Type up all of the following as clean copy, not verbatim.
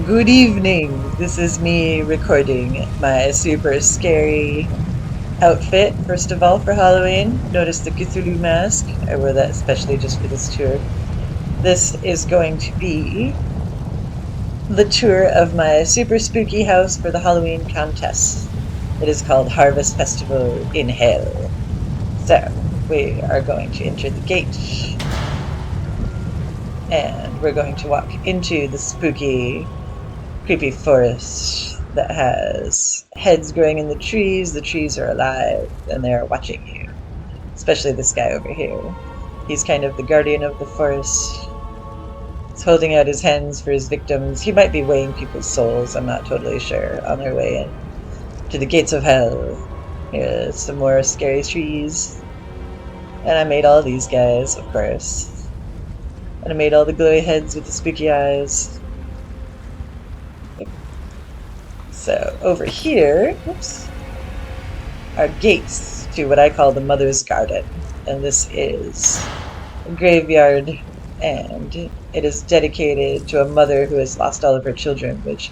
Good evening. This is me recording my super scary outfit, first of all, for Halloween. Notice the Cthulhu mask. I wore that especially just for this tour. This is going to be the tour of my super spooky house for the Halloween contest. It is called Harvest Festival in Hell. So, we are going to enter the gate and we're going to walk into the spooky creepy forest that has heads growing in the trees. The trees are alive and they're watching you, especially this guy over here. He's kind of the guardian of the forest. He's holding out his hands for his victims. He might be weighing people's souls, I'm not totally sure, on their way in to the gates of hell. Here's some more scary trees. And I made all these guys, of course. And I made all the glowy heads with the spooky eyes. So over here, whoops, are gates to what I call the Mother's Garden. And this is a graveyard, and it is dedicated to a mother who has lost all of her children, which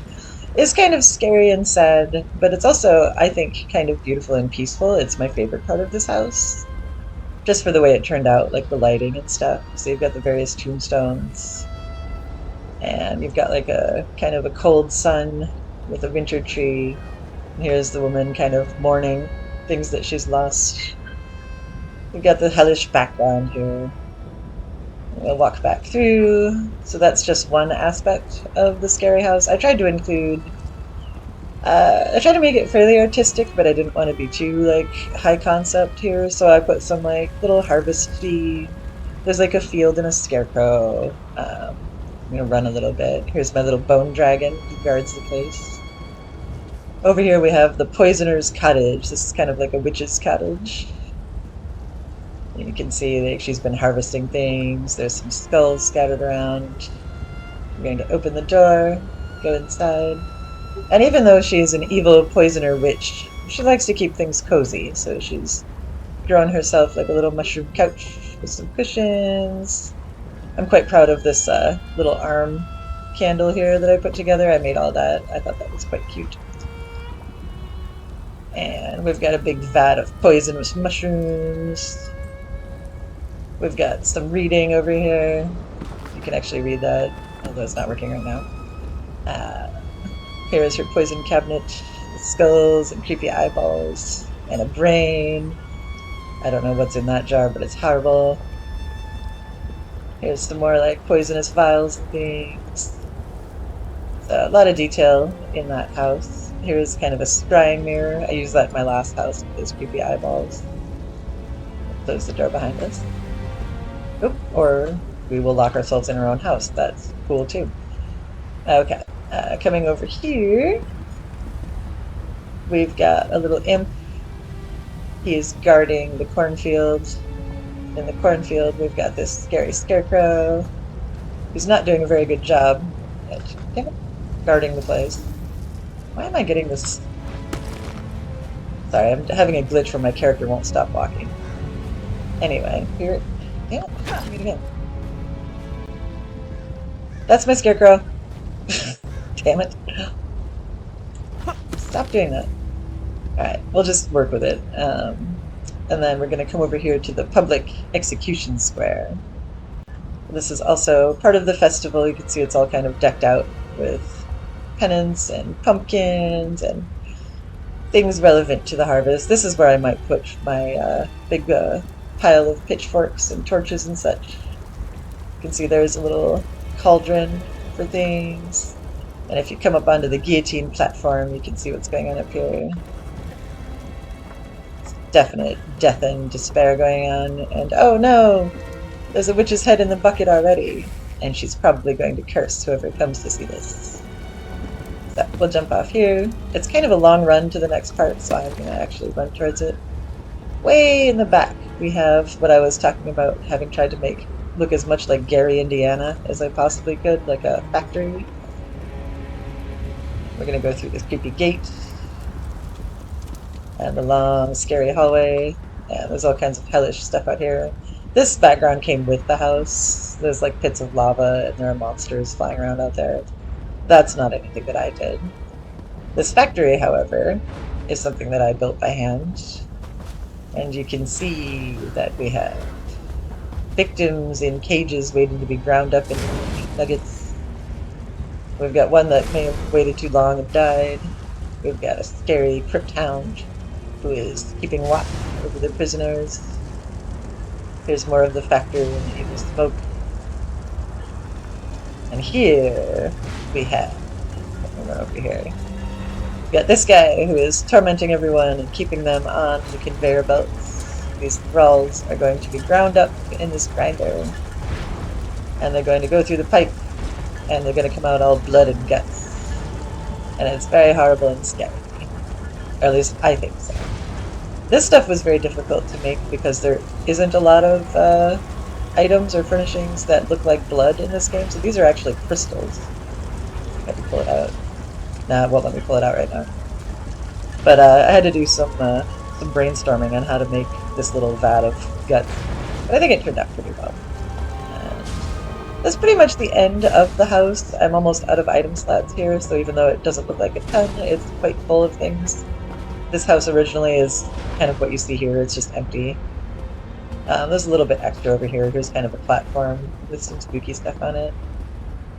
is kind of scary and sad, but it's also, I think, kind of beautiful and peaceful. It's my favorite part of this house, just for the way it turned out, like the lighting and stuff. So you've got the various tombstones, and you've got like a kind of a cold sun with a winter tree. And here's the woman kind of mourning things that she's lost. We've got the hellish background here. We'll walk back through. So that's just one aspect of the scary house. I tried to include, I tried to make it fairly artistic, but I didn't want to be too like high concept here. So I put some like little harvesty. There's like a field and a scarecrow. I'm gonna run a little bit. Here's my little bone dragon who guards the place. Over here we have the poisoner's cottage. This is kind of like a witch's cottage. And you can see like she's been harvesting things. There's some skulls scattered around. I'm going to open the door, go inside. And even though she's an evil poisoner witch, she likes to keep things cozy. So she's drawn herself like a little mushroom couch with some cushions. I'm quite proud of this little arm candle here that I put together. I made all that. I thought that was quite cute. And we've got a big vat of poisonous mushrooms. We've got some reading over here. You can actually read that, although it's not working right now. Here is her poison cabinet with skulls and creepy eyeballs and a brain. I don't know what's in that jar, but it's horrible. Here's some more like poisonous vials and things. So a lot of detail in that house. Here's kind of a scrying mirror. I used that in my last house with those creepy eyeballs. Close the door behind us. Oop, or we will lock ourselves in our own house. That's cool too. Okay, coming over here, we've got a little imp. He's guarding the cornfield. In the cornfield, we've got this scary scarecrow who's not doing a very good job at guarding the place. Why am I getting this? Sorry, I'm having a glitch where my character won't stop walking. Anyway, here. Damn it, do it again. That's my scarecrow. Damn it. Stop doing that. Alright, we'll just work with it. And then we're going to come over here to the public execution square. This is also part of the festival. You can see it's all kind of decked out with pennants and pumpkins and things relevant to the harvest. This is where I might put my big pile of pitchforks and torches and such. You can see there's a little cauldron for things. And if you come up onto the guillotine platform, you can see what's going on up here. Definite death and despair going on, and oh no, there's a witch's head in the bucket already, and she's probably going to curse whoever comes to see this. So we'll jump off here. It's kind of a long run to the next part, so I'm going to actually run towards it. Way in the back, we have what I was talking about, having tried to make look as much like Gary, Indiana as I possibly could, like a factory. We're going to go through this creepy gate and the long, scary hallway, and there's all kinds of hellish stuff out here. This background came with the house. There's like pits of lava, and there are monsters flying around out there. That's not anything that I did. This factory, however, is something that I built by hand. And you can see that we have victims in cages waiting to be ground up into meat nuggets. We've got one that may have waited too long and died. We've got a scary crypt hound who is keeping watch over the prisoners. Here's more of the factory and the evil smoke. And here we have, over here, we've got this guy who is tormenting everyone and keeping them on the conveyor belts. These thralls are going to be ground up in this grinder, and they're going to go through the pipe, and they're going to come out all blood and guts. And it's very horrible and scary. Or at least I think so. This stuff was very difficult to make because there isn't a lot of items or furnishings that look like blood in this game, so these are actually crystals. Let me pull it out. Nah, it won't let me pull it out right now. But I had to do some brainstorming on how to make this little vat of guts. But I think it turned out pretty well. And that's pretty much the end of the house. I'm almost out of item slots here, so even though it doesn't look like a ton, it's quite full of things. This house originally is kind of what you see here, it's just empty. There's a little bit extra over here. Here's kind of a platform with some spooky stuff on it.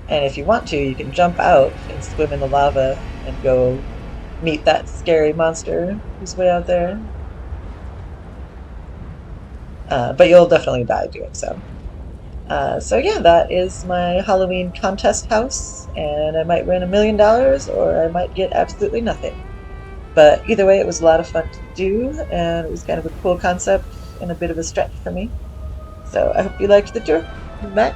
And if you want to, you can jump out and swim in the lava and go meet that scary monster who's way out there. But you'll definitely die doing so. So yeah, that is my Halloween contest house, and I might win $1 million or I might get absolutely nothing. But either way, it was a lot of fun to do, and it was kind of a cool concept and a bit of a stretch for me. So I hope you liked the tour. Bye.